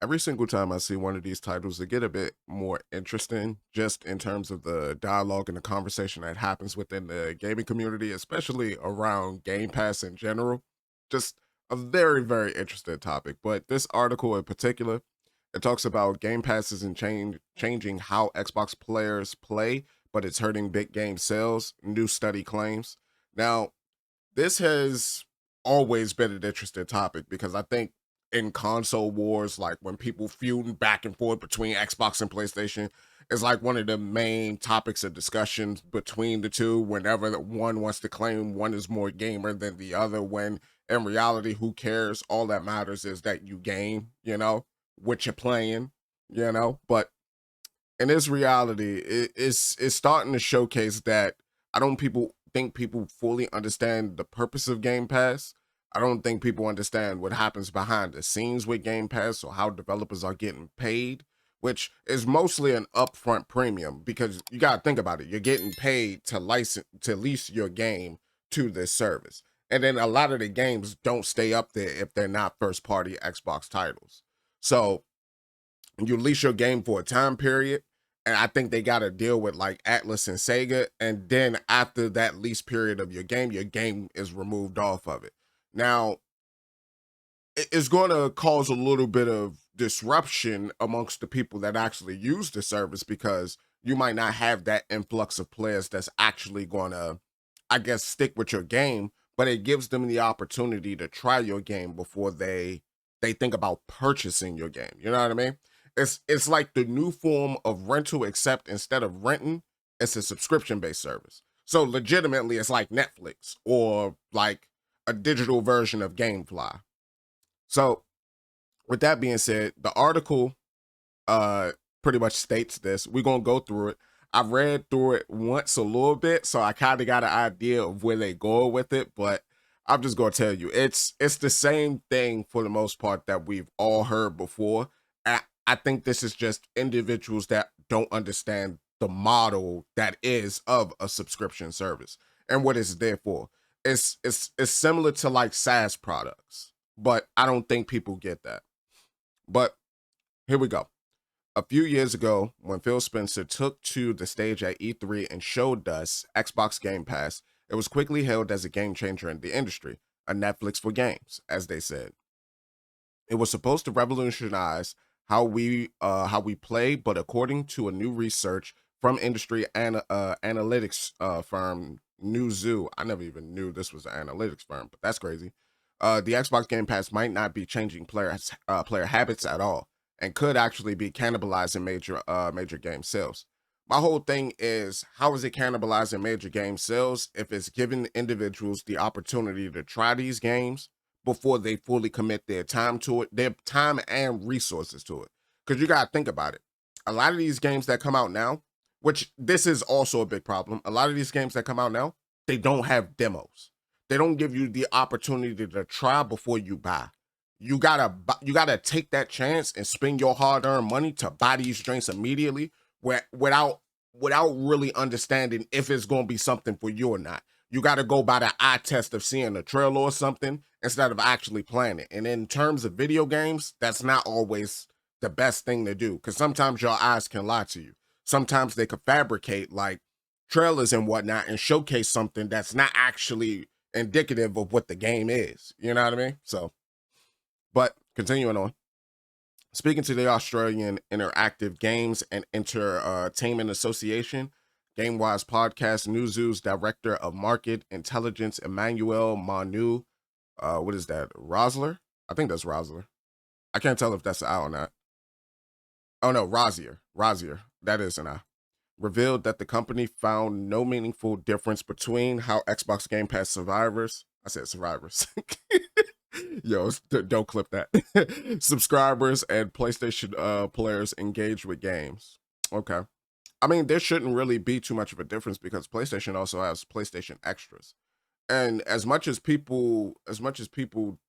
Every single time I see one of these titles, they get a bit more interesting just in terms of the dialogue and the conversation that happens within the gaming community, especially around Game Pass in general. Just a very, very interesting topic. But this article in particular, it talks about Game Pass isn't changing how Xbox players play, but it's hurting big game sales, new study claims. Now, this has always been an interesting topic because I think in console wars, like when people feuding back and forth between Xbox and PlayStation, is like one of the main topics of discussions between the two. Whenever one wants to claim one is more gamer than the other, when in reality, who cares? All that matters is that you game, what you're playing, But in this reality, it's starting to showcase that I don't people think people fully understand the purpose of Game Pass. I don't think people understand what happens behind the scenes with Game Pass or how developers are getting paid, which is mostly an upfront premium because you got to think about it. You're getting paid to lease your game to this service. And then a lot of the games don't stay up there if they're not first party Xbox titles. So you lease your game for a time period, and I think they got to deal with like Atlas and Sega, and then after that lease period of your game is removed off of it. Now it's going to cause a little bit of disruption amongst the people that actually use the service because you might not have that influx of players that's actually going to, I guess, stick with your game, but it gives them the opportunity to try your game before they think about purchasing your game. You know what I mean? It's like the new form of rental, except instead of renting, it's a subscription based service. So legitimately, it's like Netflix or like a digital version of GameFly. So with that being said, the article uh pretty much states this. We're gonna go through it. I read through it once a little bit, so I kind of got an idea of where they go with it, but I'm just gonna tell you, it's the same thing for the most part that we've all heard before. I think this is just individuals that don't understand the model that is of a subscription service and what it's there for. It's similar to like SaaS products, but I don't think people get that. But here we go. A few years ago, when Phil Spencer took to the stage at E3 and showed us Xbox Game Pass, it was quickly hailed as a game changer in the industry, a Netflix for games, as they said. It was supposed to revolutionize how we play, but according to a new research from industry analytics firm Newzoo, I never even knew this was an analytics firm, but that's crazy. The Xbox Game Pass might not be changing player habits at all, and could actually be cannibalizing major game sales. My whole thing is, how is it cannibalizing major game sales if it's giving individuals the opportunity to try these games before they fully commit their time to it, their time and resources to it? Because you got to think about it. A lot of these games that come out now, which this is also a big problem, a lot of these games that come out now, they don't have demos. They don't give you the opportunity to try before you buy. You gotta take that chance and spend your hard-earned money to buy these drinks immediately, without really understanding if it's gonna be something for you or not. You gotta go by the eye test of seeing a trailer or something instead of actually playing it. And in terms of video games, that's not always the best thing to do because sometimes your eyes can lie to you. Sometimes they could fabricate like trailers and whatnot and showcase something that's not actually indicative of what the game is. You know what I mean? So, but continuing on, speaking to the Australian Interactive Games and Entertainment Association, GameWise Podcast, Newzoo's Director of Market Intelligence, Emmanuel Manu, what is that, Rosler? I think that's Rosler. I can't tell if that's an I or not. Oh no, Rosier, that is an I. Revealed that the company found no meaningful difference between how Xbox Game Pass survivors, I said survivors, yo, don't clip that, subscribers and PlayStation players engage with games. Okay. I mean, there shouldn't really be too much of a difference because PlayStation also has PlayStation Extras. And as much as people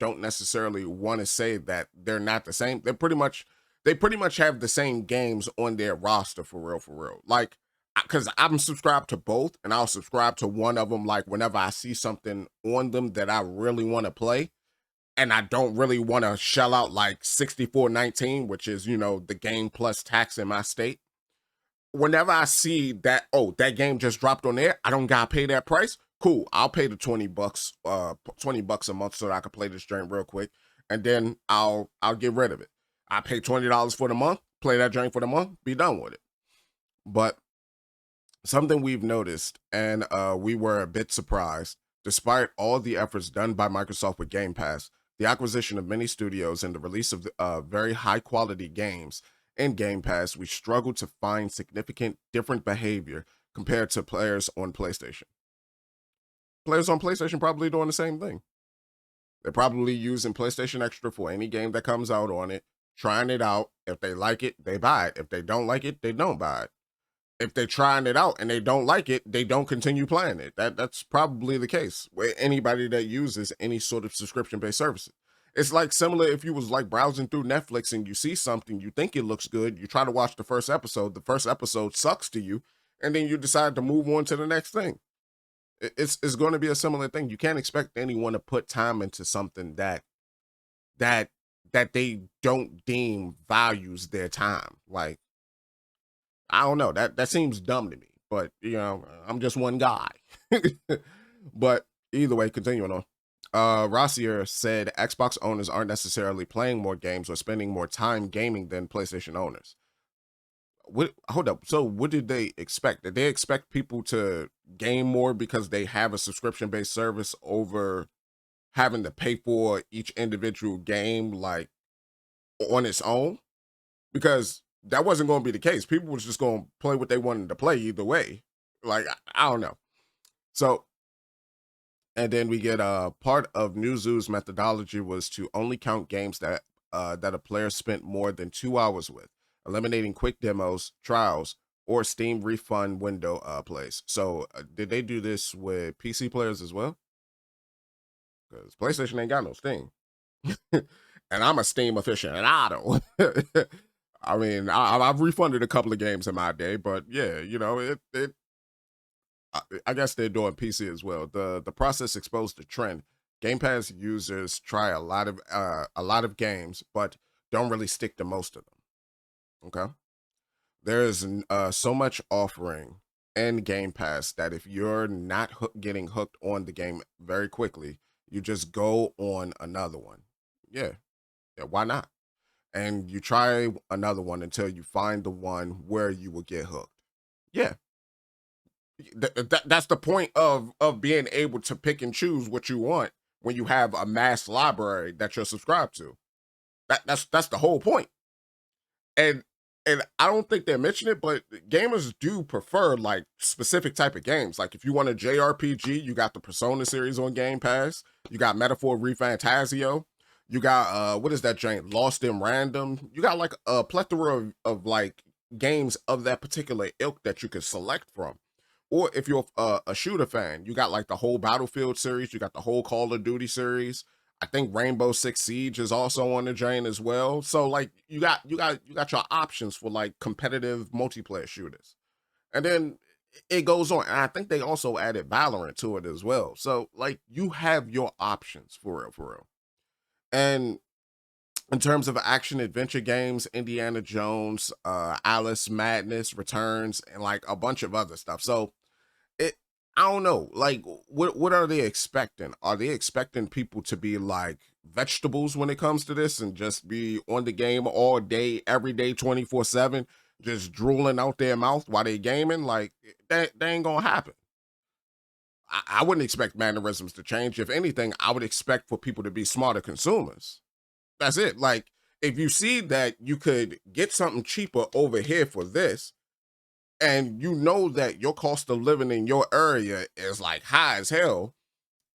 don't necessarily want to say that they're not the same, they pretty much have the same games on their roster for real. Like, because I'm subscribed to both, and I'll subscribe to one of them like whenever I see something on them that I really want to play. and I don't really want to shell out like 64.19, which is, the game plus tax in my state. Whenever I see that, oh, that game just dropped on there, I don't gotta pay that price. Cool, I'll pay the $20, $20 a month so that I can play this joint real quick, and then I'll get rid of it. I pay $20 for the month, play that joint for the month, be done with it. But something we've noticed, and we were a bit surprised, despite all the efforts done by Microsoft with Game Pass, the acquisition of many studios and the release of very high quality games in Game Pass, we struggle to find significant different behavior compared to players on PlayStation. Players on PlayStation probably doing the same thing. They're probably using PlayStation Extra for any game that comes out on it, trying it out. If they like it, they buy it. If they don't like it, they don't buy it. If they're trying it out and they don't like it, they don't continue playing it. That's probably the case with anybody that uses any sort of subscription-based services. It's like similar if you was like browsing through Netflix and you see something, you think it looks good, you try to watch the first episode sucks to you, and then you decide to move on to the next thing. It's going to be a similar thing. You can't expect anyone to put time into something that they don't deem values their time. Like, I don't know. That seems dumb to me, but I'm just one guy. But either way, continuing on. Rossier said Xbox owners aren't necessarily playing more games or spending more time gaming than PlayStation owners. Hold up. So what did they expect? Did they expect people to game more because they have a subscription-based service over having to pay for each individual game like on its own? Because that wasn't going to be the case. People was just going to play what they wanted to play either way. Like, I don't know. So, and then we get part of Newzoo's methodology was to only count games that a player spent more than 2 hours with, eliminating quick demos, trials, or Steam refund window plays. So, did they do this with PC players as well? Because PlayStation ain't got no Steam. And I'm a Steam aficionado. I mean, I've refunded a couple of games in my day, but yeah, I guess they're doing PC as well. The process exposed the trend. Game Pass users try a lot of games, but don't really stick to most of them. Okay, there's so much offering in Game Pass that if you're not getting hooked on the game very quickly, you just go on another one. Yeah, why not? And you try another one until you find the one where you will get hooked. Yeah, that's the point of being able to pick and choose what you want when you have a mass library that you're subscribed to. That's the whole point. And I don't think they mention it, but gamers do prefer like specific type of games. Like if you want a JRPG, you got the Persona series on Game Pass. You got Metaphor ReFantazio. You got what is that giant Lost in Random? You got like a plethora of like games of that particular ilk that you could select from. Or if you're a shooter fan, you got like the whole Battlefield series, you got the whole Call of Duty series. I think Rainbow Six Siege is also on the drain as well. So like you got your options for like competitive multiplayer shooters. And then it goes on. And I think they also added Valorant to it as well. So like you have your options for real, for real. And in terms of action adventure games, Indiana Jones, Alice Madness Returns, and like a bunch of other stuff. So it, I don't know, like what are they expecting? Are they expecting people to be like vegetables when it comes to this and just be on the game all day, every day, 24/7, just drooling out their mouth while they gaming? Like that ain't gonna happen. I wouldn't expect mannerisms to change. If anything, I would expect for people to be smarter consumers. That's it. Like if you see that you could get something cheaper over here for this, and you know that your cost of living in your area is like high as hell,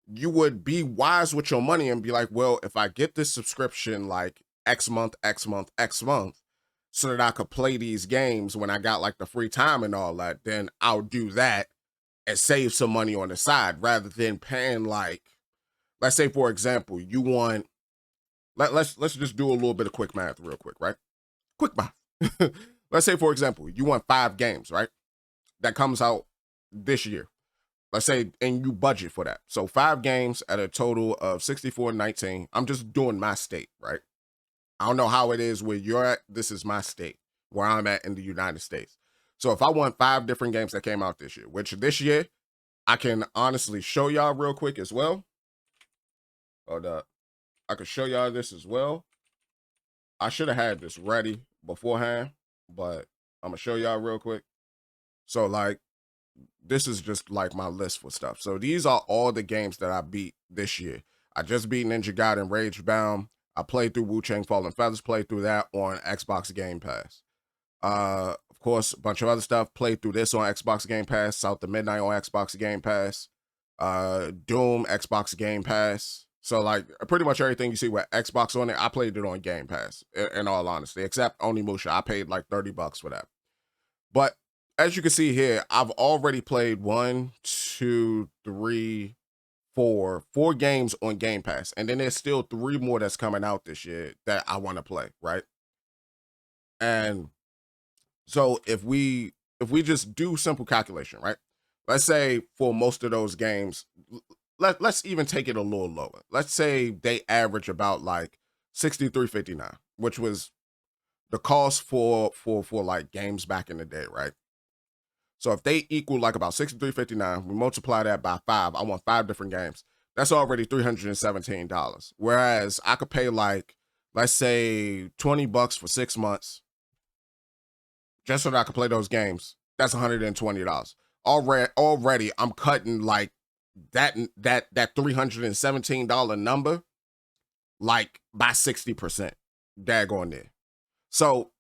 you would be wise with your money and be like, well, if I get this subscription like X month, X month, X month, so that I could play these games when I got like the free time and all that, then I'll do that and save some money on the side rather than paying like, let's say for example, you want, let's just do a little bit of quick math real quick, right? Quick math. Let's say for example, you want 5 games, right? That comes out this year. Let's say, and you budget for that. So 5 games at a total of 64.19. I'm just doing my state, right? I don't know how it is where you're at. This is my state, where I'm at in the United States. So if I want 5 different games that came out this year, which this year I can honestly show y'all real quick as well. Hold up. I can show y'all this as well. I should have had this ready beforehand, but I'm gonna show y'all real quick. So like, this is just like my list for stuff. So these are all the games that I beat this year. I just beat Ninja Gaiden Ragebound. I played through Wu-Chang Fallen Feathers, played through that on Xbox Game Pass. Of course, a bunch of other stuff. Played through this on Xbox Game Pass, South of Midnight on Xbox Game Pass, Doom, Xbox Game Pass. So like pretty much everything you see with Xbox on it, I played it on Game Pass, in all honesty, except Onimusha. I paid like $30 for that. But as you can see here, I've already played 1, 2, 3, 4 games on Game Pass. And then there's still 3 more that's coming out this year that I want to play, right? And so if we just do simple calculation, right? Let's say for most of those games, let's even take it a little lower. Let's say they average about like 63.59, which was the cost for like games back in the day, right? So if they equal like about 63.59, we multiply that by 5. I want 5 different games. That's already $317. Whereas I could pay like, let's say $20 for 6 months just so that I could play those games. That's $120. Already I'm cutting like that $317 number like by 60%. Daggone there. So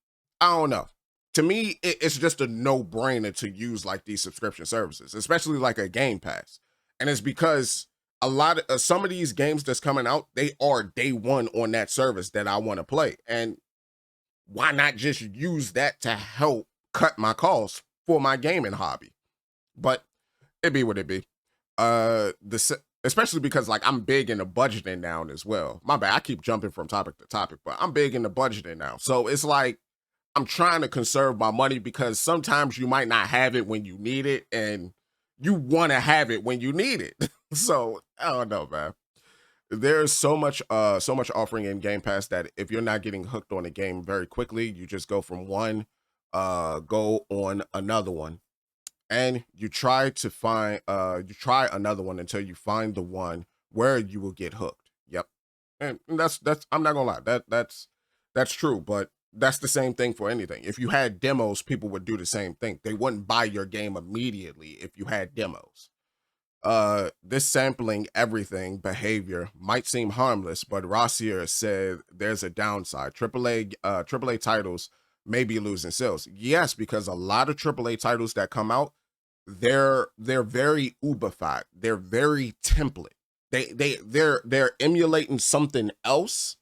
I don't know. To me, it's just a no-brainer to use like these subscription services, especially like a Game Pass. And it's because a lot of some of these games that's coming out, they are day one on that service that I want to play. And why not just use that to help cut my costs for my gaming hobby? But it be what it be. Especially because like I'm big into budgeting now as well. My bad, I keep jumping from topic to topic, but I'm big into budgeting now. So it's like I'm trying to conserve my money because sometimes you might not have it when you need it, and you want to have it when you need it. So I don't know, man. There's so much offering in Game Pass that if you're not getting hooked on a game very quickly, you just go from one, go on another one, and you try another one until you find the one where you will get hooked. Yep. And that's I'm not gonna lie, that's true, but that's the same thing for anything. If you had demos, people would do the same thing. They wouldn't buy your game immediately if you had demos. This sampling everything behavior might seem harmless, but Rossier said there's a downside. AAA titles may be losing sales. Yes, because a lot of AAA titles that come out, they're very Ubified. They're very template. They're emulating something else,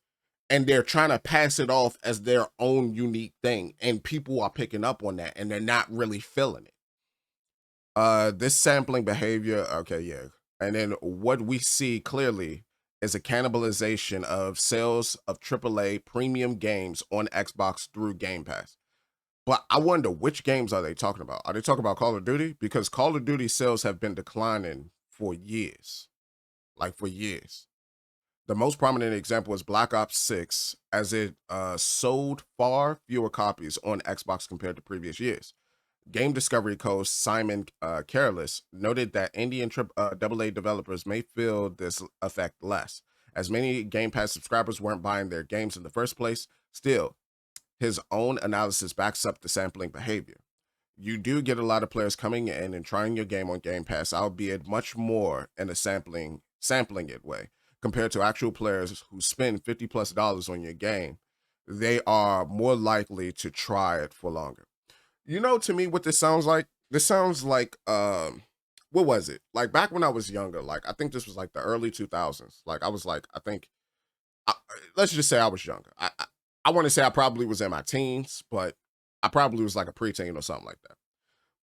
and they're trying to pass it off as their own unique thing. And people are picking up on that, and they're not really feeling it. This sampling behavior, okay, yeah. And then what we see clearly is a cannibalization of sales of AAA premium games on Xbox through Game Pass. But I wonder, which games are they talking about? Are they talking about Call of Duty? Because Call of Duty sales have been declining for years. Like for years. The most prominent example is Black Ops 6, as it sold far fewer copies on Xbox compared to previous years. Game discovery coach Simon Careless noted that Indian AA developers may feel this effect less, as many Game Pass subscribers weren't buying their games in the first place. Still, his own analysis backs up the sampling behavior. You do get a lot of players coming in and trying your game on Game Pass, albeit much more in a sampling it way, compared to actual players who spend $50+ on your game. They are more likely to try it for longer. You know, to me, what this sounds like? This sounds like, what was it? Like back when I was younger, like I think this was like the early 2000s. Like I was like, I think, let's just say I was younger. I want to say I probably was in my teens, but I probably was like a preteen or something like that.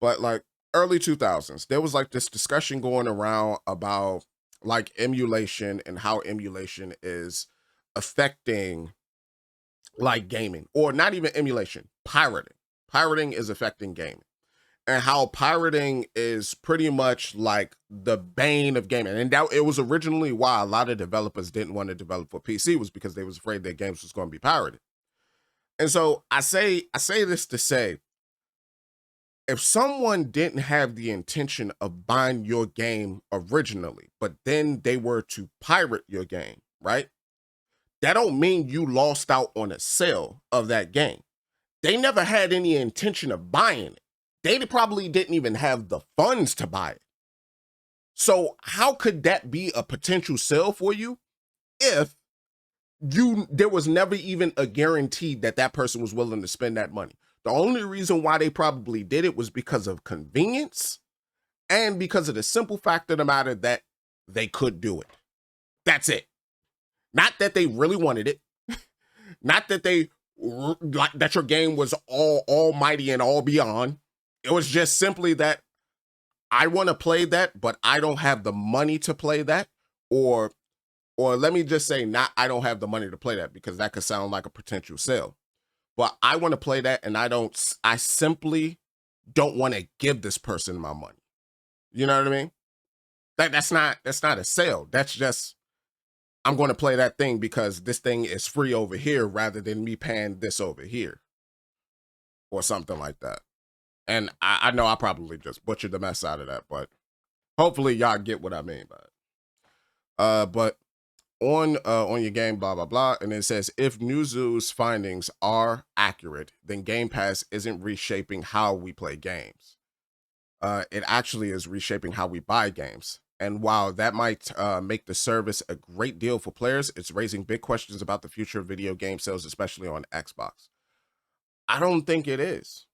But like early 2000s, there was like this discussion going around about like emulation and how emulation is affecting like gaming, or not even emulation, pirating. Pirating is affecting gaming. and how pirating is pretty much like the bane of gaming. And that it was originally why a lot of developers didn't want to develop for PC, was because they was afraid their games was going to be pirated. And so I say this to say, if someone didn't have the intention of buying your game originally, but then they were to pirate your game, right? That don't mean you lost out on a sale of that game. They never had any intention of buying it. They probably didn't even have the funds to buy it. So how could that be a potential sale for you if there was never even a guarantee that that person was willing to spend that money? The only reason why they probably did it was because of convenience and because of the simple fact of the matter that they could do it. That's it. Not that they really wanted it. Not that they like that your game was almighty and all beyond. It was just simply that I want to play that, but I don't have the money to play that. Or let me just say, not I don't have the money to play that, because that could sound like a potential sale. But I want to play that, and I simply don't want to give this person my money. You know what I mean? That's not a sale. That's just, I'm going to play that thing because this thing is free over here rather than me paying this over here or something like that. And I know I probably just butchered the mess out of that, but hopefully y'all get what I mean by it. But on your game, blah, blah, blah. And it says, if Newzoo's findings are accurate, then Game Pass isn't reshaping how we play games. It actually is reshaping how we buy games. And while that might make the service a great deal for players, it's raising big questions about the future of video game sales, especially on Xbox. I don't think it is.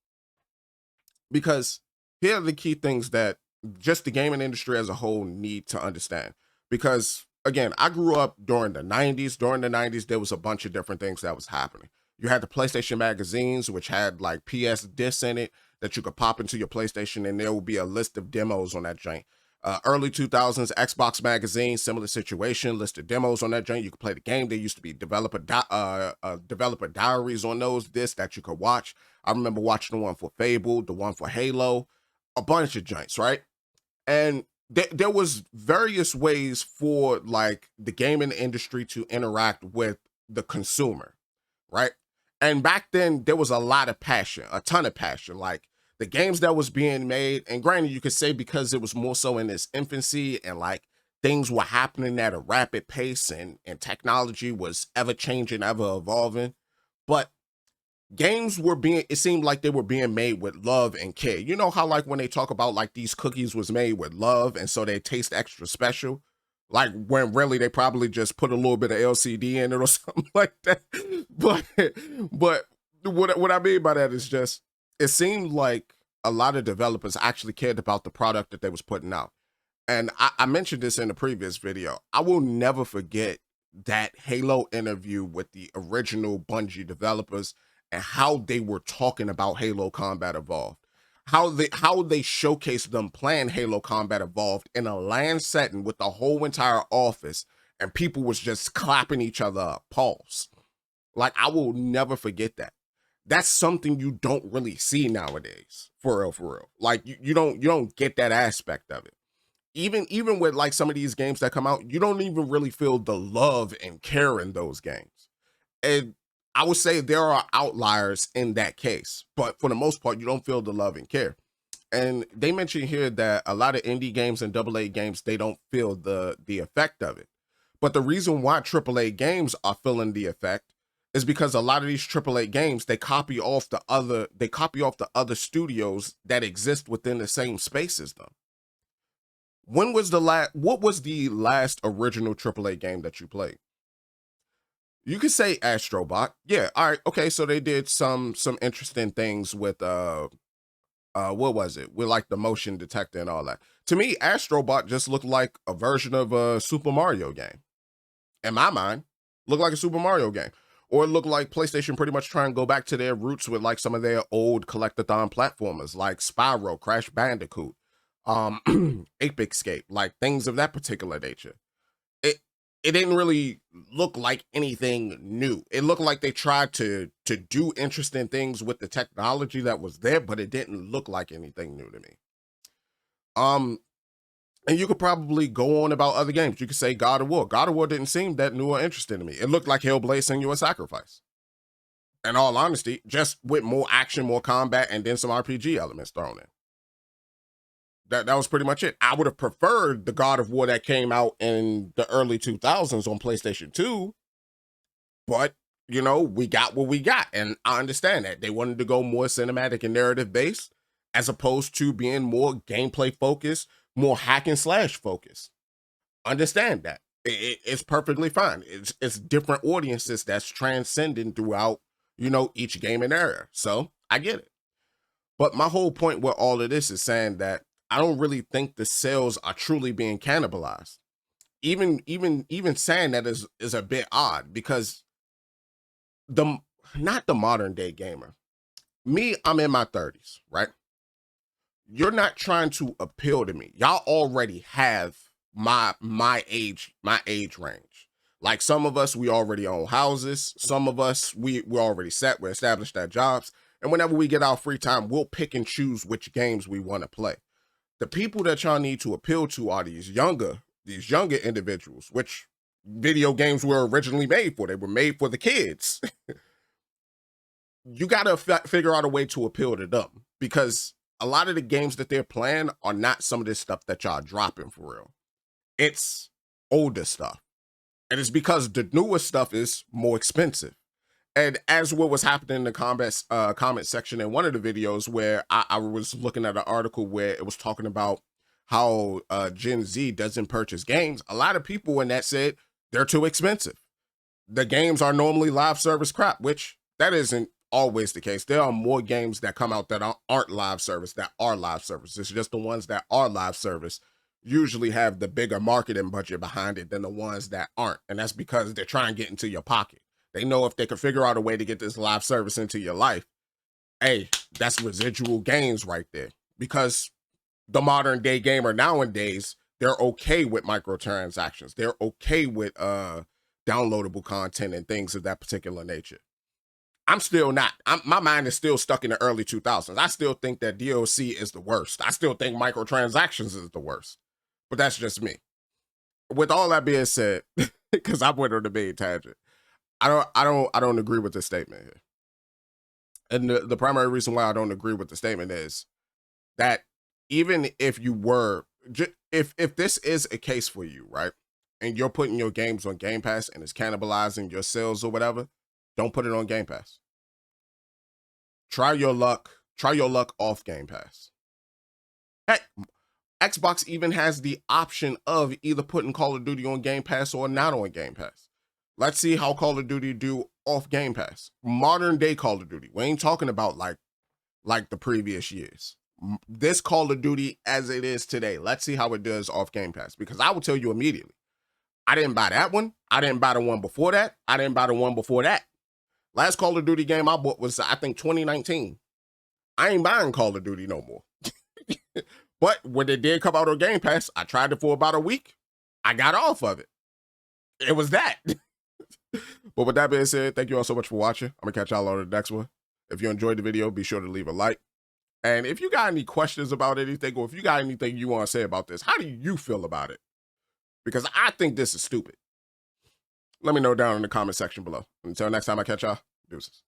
Because here are the key things that just the gaming industry as a whole need to understand. Because again, I grew up during the 90s. During the 90s, there was a bunch of different things that was happening. You had the PlayStation magazines, which had like PS discs in it that you could pop into your PlayStation, and there would be a list of demos on that joint. Early 2000s, Xbox magazine, similar situation, list of demos on that joint. You could play the game. There used to be developer diaries on those discs that you could watch. I remember watching the one for Fable, the one for Halo, a bunch of joints, right? And there was various ways for like the gaming industry to interact with the consumer, right? And back then there was a lot of passion, a ton of passion, like the games that was being made. And granted, you could say because it was more so in its infancy and like things were happening at a rapid pace and technology was ever changing, ever evolving. But games were it seemed like they were being made with love and care. You know how like when they talk about like these cookies was made with love and so they taste extra special? Like when really they probably just put a little bit of LCD in it or something like that. But what I mean by that is just, it seemed like a lot of developers actually cared about the product that they was putting out. And I mentioned this in the previous video. I will never forget that Halo interview with the original Bungie developers and how they were talking about Halo Combat Evolved. How they showcased them playing Halo Combat Evolved in a LAN setting with the whole entire office, and people was just clapping each other up, pause. Like, I will never forget that. That's something you don't really see nowadays, for real, for real. Like you don't get that aspect of it. Even with like some of these games that come out, you don't even really feel the love and care in those games. And I would say there are outliers in that case, but for the most part, you don't feel the love and care. And they mentioned here that a lot of indie games and AA games, they don't feel the effect of it. But the reason why AAA games are feeling the effect is because a lot of these AAA games, they copy off the other studios that exist within the same space as them. What was the last original AAA game that you played? You could say Astrobot. Yeah, all right, okay, so they did some interesting things with what was it? With like the motion detector and all that. To me, Astrobot just looked like a version of a Super Mario game. In my mind, looked like a Super Mario game. Or it looked like PlayStation pretty much trying to go back to their roots with like some of their old collectathon platformers like Spyro, Crash Bandicoot, Ape Escape, like things of that particular nature. it didn't really look like anything new. It looked like they tried to do interesting things with the technology that was there, but it didn't look like anything new to me. Um, and you could probably go on about other games. You could say God of War. God of War didn't seem that new or interesting to me. It looked like Hellblade: Senua's Sacrifice. In all honesty, just with more action, more combat, and then some RPG elements thrown in. That was pretty much it. I would have preferred the God of War that came out in the early 2000s on PlayStation 2, but you know, we got what we got, and I understand that they wanted to go more cinematic and narrative based as opposed to being more gameplay focused, more hack and slash focused. Understand that. It's perfectly fine. It's different audiences that's transcending throughout, you know, each game and era. So I get it. But my whole point with all of this is saying that I don't really think the sales are truly being cannibalized. Even saying that is a bit odd because the not the modern day gamer. Me, I'm in my 30s, right? You're not trying to appeal to me. Y'all already have my age range. Like some of us, we already own houses. Some of us, we're already set. We're established at jobs. And whenever we get our free time, we'll pick and choose which games we want to play. The people that y'all need to appeal to are these younger individuals, which video games were originally made for. They were made for the kids. You got to figure out a way to appeal to them because a lot of the games that they're playing are not some of this stuff that y'all dropping for real. It's older stuff. And it's because the newer stuff is more expensive. And as what was happening in the comment section in one of the videos where I was looking at an article where it was talking about how Gen Z doesn't purchase games, a lot of people in that said they're too expensive. The games are normally live service crap, which that isn't always the case. There are more games that come out that aren't live service that are live service. It's just the ones that are live service usually have the bigger marketing budget behind it than the ones that aren't. And that's because they're trying to get into your pocket. They know if they can figure out a way to get this live service into your life, hey, that's residual gains right there. Because the modern day gamer nowadays, they're okay with microtransactions. They're okay with downloadable content and things of that particular nature. I'm still not. My mind is still stuck in the early 2000s. I still think that DLC is the worst. I still think microtransactions is the worst. But that's just me. With all that being said, because I went on the main tangent, I don't agree with this statement here. And the primary reason why I don't agree with the statement is that even if you were, if this is a case for you, right, and you're putting your games on Game Pass and it's cannibalizing your sales or whatever, don't put it on Game Pass. Try your luck. Try your luck off Game Pass. Heck, Xbox even has the option of either putting Call of Duty on Game Pass or not on Game Pass. Let's see how Call of Duty do off Game Pass. Modern day Call of Duty. We ain't talking about like the previous years. This Call of Duty as it is today. Let's see how it does off Game Pass. Because I will tell you immediately, I didn't buy that one. I didn't buy the one before that. I didn't buy the one before that. Last Call of Duty game I bought was, I think, 2019. I ain't buying Call of Duty no more. But when it did come out on Game Pass, I tried it for about a week. I got off of it. It was that. But with that being said, thank you all so much for watching. I'm going to catch y'all on the next one. If you enjoyed the video, be sure to leave a like. And if you got any questions about anything, or if you got anything you want to say about this, how do you feel about it? Because I think this is stupid. Let me know down in the comment section below. Until next time I catch y'all, deuces.